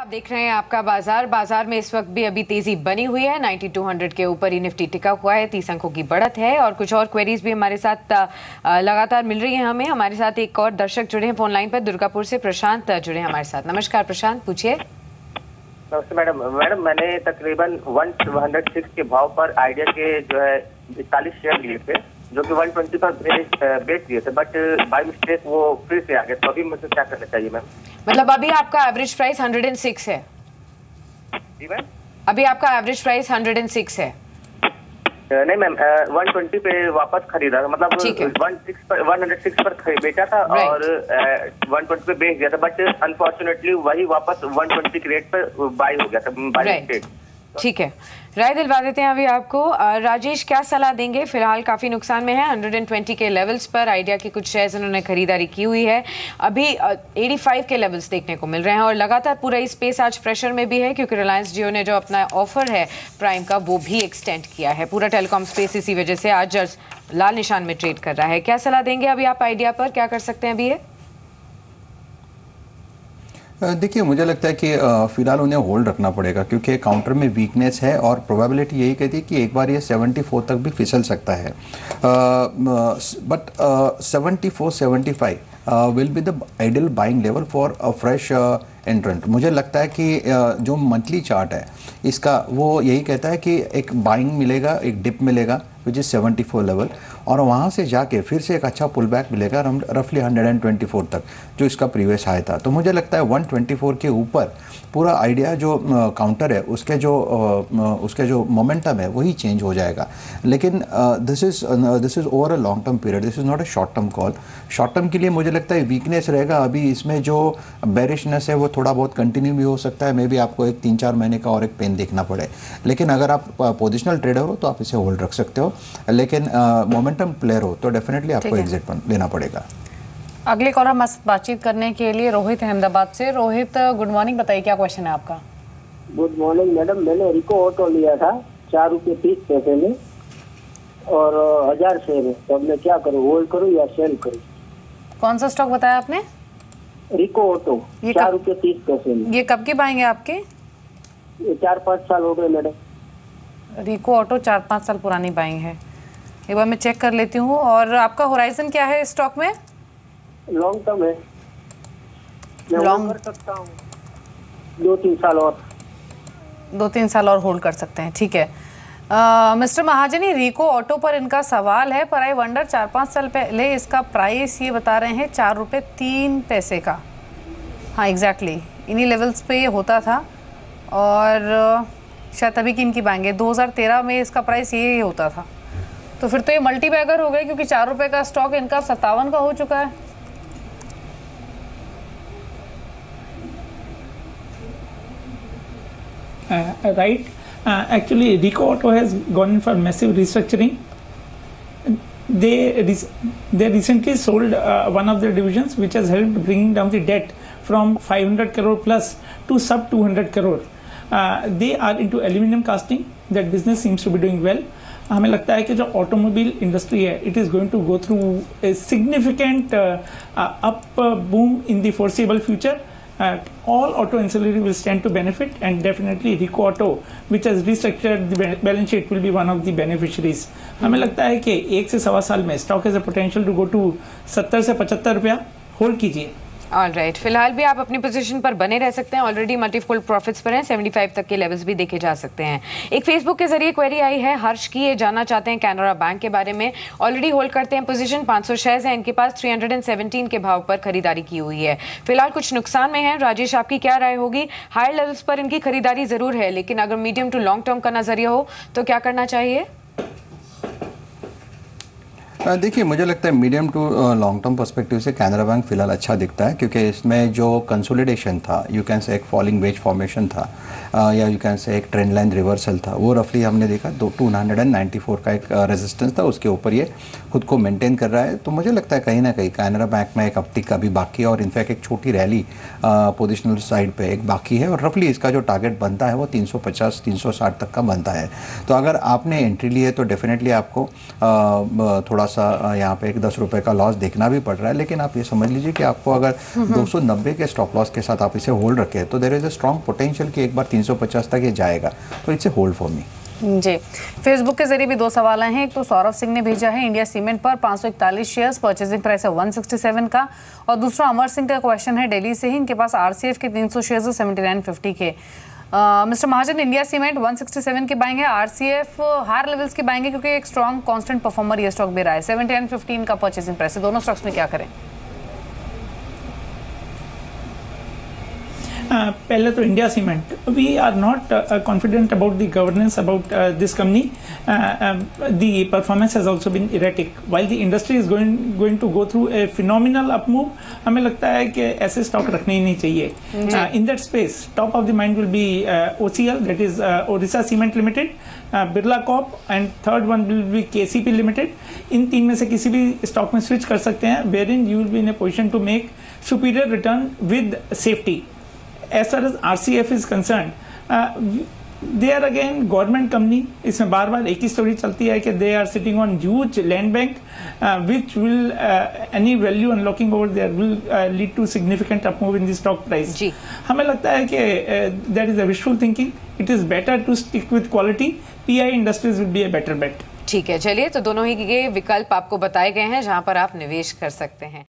आप देख रहे हैं आपका बाजार में इस वक्त भी अभी तेजी बनी हुई है। 9200 के ऊपर ही निफ्टी टिका हुआ है, 30 अंकों की बढ़त है। और कुछ और क्वेरीज भी हमारे साथ लगातार मिल रही हैं हमें। हमारे साथ एक और दर्शक जुड़े हैं फोन लाइन पर, दुर्गापुर से प्रशांत जुड़े हैं हमारे साथ। नमस्कार प्रशांत, पूछिए। नमस्ते मैडम मैंने तकरीबन 106 के भाव पर आइडिया के जो है 41 शेयर लिए थे, जो कि 120 पर बेच दिए थे, बट बाय मिस्टेक वो फिर से आ गए। तो अभी मुझे क्या करना चाहिए मैम? मतलब अभी आपका एवरेज प्राइस 106 है? जी मैम, अभी आपका एवरेज प्राइस 106 है? नहीं मैम, 120 पे वापस खरीदा था, मतलब 106 पर बेचा था और 120 पे बेच दिया था, बट अनफॉर्चुनेटली वही वापस 120 के रेट पर बाय हो गया था बाय मिस्टेक। ठीक है, राय दिलवा देते हैं अभी आपको। राजेश, क्या सलाह देंगे? फिलहाल काफी नुकसान में है, 120 के लेवल्स पर आइडिया की कुछ शेयर्स उन्होंने खरीदारी की हुई है। अभी 85 के लेवल्स देखने को मिल रहे हैं और लगातार पूरा ही स्पेस आज प्रेशर में भी है, क्योंकि रिलायंस जियो ने जो अपना ऑफर है प्राइम का वो भी एक्सटेंड किया है। पूरा टेलीकॉम स्पेस इसी वजह से आज लाल निशान में ट्रेड कर रहा है। क्या सलाह देंगे अभी आप आइडिया पर? क्या कर सकते हैं अभी ये? देखिए, मुझे लगता है कि फिलहाल उन्हें होल्ड रखना पड़ेगा, क्योंकि काउंटर में वीकनेस है और प्रोबेबिलिटी यही कहती है कि एक बार ये 74 तक भी फिसल सकता है। But 74-75 will be the ideal buying level for a fresh एंट्रेंट। मुझे लगता है कि जो मंथली चार्ट है इसका वो यही कहता है कि एक बाइंग मिलेगा, एक डिप मिलेगा विच इज़ 74 लेवल, और वहाँ से जाके फिर से एक अच्छा पुल बैक मिलेगा रफली 124 तक, जो इसका प्रीवियस हाई था। तो मुझे लगता है 124 के ऊपर पूरा आइडिया जो काउंटर है उसके जो मोमेंटम है वही चेंज हो जाएगा। लेकिन this is over a long term period, this is not a short term call. Short term के लिए मुझे लगता है वीकनेस रहेगा। अभी इसमें जो बेरिशनेस है वो थोड़ा बहुत कंटिन्यू भी हो सकता है। मे बी आपको एक 3-4 महीने का और एक पेन देखना पड़े। लेकिन अगर आप पोजिशनल ट्रेडर हो तो आप इसे होल्ड रख सकते हो, लेकिन मोमेंटम प्लेयर हो तो डेफिनेटली आपको एग्जिट लेना पड़ेगा। अगले कॉलर हम बातचीत करने के लिए रोहित अहमदाबाद से। रोहित, गुड मॉर्निंग, बताइए क्या क्वेश्चन है आपका? गुड मॉर्निंग मैडम, मैंने रिको ऑटो लिया था 4 रुपये 30 पैसे में और 1000 शेयर है, तो अब मैं क्या करूँ, होल्ड करूँ या सेल करूँ? कौन सा स्टॉक बताया आपने? रिको ऑटो, 4 रुपये 30 पैसे में। ये कब की बाइंग है आपके? ये 4-5 साल हो गए मैडम। रिको ऑटो 4-5 साल पुरानी बाइंग है। एक बार मैं चेक कर लेती हूँ। और आपका होराइजन क्या है स्टॉक में? लॉन्ग टर्म है, मैं होल्ड कर सकता हूँ 2-3 साल और। 2-3 साल और होल्ड कर सकते हैं, ठीक है। मिस्टर महाजनी, रिको ऑटो पर इनका सवाल है, पर आई वंडर 4-5 साल पहले इसका प्राइस ये बता रहे हैं 4 रुपये 3 पैसे का। हाँ एग्जैक्टली, इन्हीं लेवल्स पे ये होता था और शायद तभी की इनकी बाइंग है। 2013 में इसका प्राइस ये होता था। तो फिर तो ये मल्टी बैगर हो गए, क्योंकि 4 रुपये का स्टॉक इनका 57 का हो चुका है। Right. Actually, Rico Auto has gone in for massive restructuring. They recently sold one of their divisions, which has helped bringing down the debt from 500 crore plus to sub 200 crore. They are into aluminum casting. That business seems to be doing well. हमें लगता है कि जो automobile industry है, it is going to go through a significant up boom in the foreseeable future. All auto ancillary will stand to benefit, and definitely Rico Auto, which has restructured the balance sheet, will be one of the beneficiaries. हमें लगता है कि 1 से 1.25 साल में stock has a potential to go to 70 से 75 रुपया. Hold कीजिए। ऑलराइट, फिलहाल भी आप अपनी पोजीशन पर बने रह सकते हैं। ऑलरेडी मल्टीपल प्रॉफिट्स पर हैं, 75 तक के लेवल्स भी देखे जा सकते हैं। एक फेसबुक के जरिए क्वेरी आई है हर्ष की, ये जानना चाहते हैं कैनरा बैंक के बारे में। ऑलरेडी होल्ड करते हैं पोजीशन, 500 शेयर्स हैं इनके पास, 317 के भाव पर खरीदारी की हुई है। फिलहाल कुछ नुकसान में है। राजेश, आपकी क्या राय होगी? हायर लेवल्स पर इनकी खरीदारी जरूर है, लेकिन अगर मीडियम टू लॉन्ग टर्म का नजरिया हो तो क्या करना चाहिए? देखिए, मुझे लगता है medium to long term perspective से कैनरा बैंक फिलहाल अच्छा दिखता है, क्योंकि इसमें जो कंसोलिडेशन था, यू कैन से एक फॉलिंग वेज फॉर्मेशन था, या यू कैन से एक ट्रेंड लाइन रिवर्सल था, वो रफली हमने देखा 294 का एक रेजिस्टेंस था, उसके ऊपर ये खुद को मेंटेन कर रहा है। तो मुझे लगता है कहीं ना कहीं कैनरा बैंक में एक अपटिक अभी बाकी है, और इनफैक्ट एक छोटी रैली पोजिशनल साइड पे एक बाकी है, और रफली इसका जो टारगेट बनता है वो 350-360 तक का बनता है। तो अगर आपने एंट्री ली है तो डेफिनेटली आपको थोड़ा सा सा यहाँ पे एक 10 रुपए का लॉस देखना भी पड़ रहा है, लेकिन आप ये समझ लीजिए कि आपको अगर 290 के स्टॉप लॉस के साथ आप इसे होल्ड रखें तो there is a strong potential कि एक बार 350 तक ये जाएगा, तो it's a hold for me. जी, फेसबुक के जरिए भी 2 सवाल आए हैं। एक तो सौरभ सिंह ने भेजा है, इंडिया सीमेंट पर 541 शेयर्स, परचेजिंग प्राइस है 167 का। और दूसरा अमर सिंह का क्वेश्चन है दिल्ली से ही, इनके पास आरसीएफ के 300 शेयर्स 79.50 के। मिस्टर महाजन, इंडिया सीमेंट 167 के बाइंग है, आरसीएफ हायर लेवल्स के बाइंग है क्योंकि एक स्ट्रॉन्ग कांस्टेंट परफॉर्मर ये स्टॉक भी रहा है, 79.15 का परचेजिंग प्राइस है। दोनों स्टॉक्स में क्या करें? पहले तो India Cement, we are not confident about the governance about this company, the performance has also been erratic while the industry is going to go through a phenomenal up move. हमें लगता है कि ऐसे स्टॉक रखने ही नहीं चाहिए। In that space top of the mind will be OCL, that is Odisha cement limited, Birla corp, and third one will be KCP limited. इन 3 में से किसी भी स्टॉक में स्विच कर सकते हैं, wherein you will be in a position to make superior return with safety. As far as RCF is concerned, they are again government company, इसमें बार बार एक ही स्टोरी चलती है कि they are sitting on huge land bank which will any value unlocking over there will lead to significant up move in the stock price. हमें लगता है कि that is a wishful thinking, it is better to stick with quality. PI industries will be a better bet. ठीक है, चलिए, तो दोनों ही के विकल्प आपको बताए गए हैं जहां पर आप निवेश कर सकते हैं।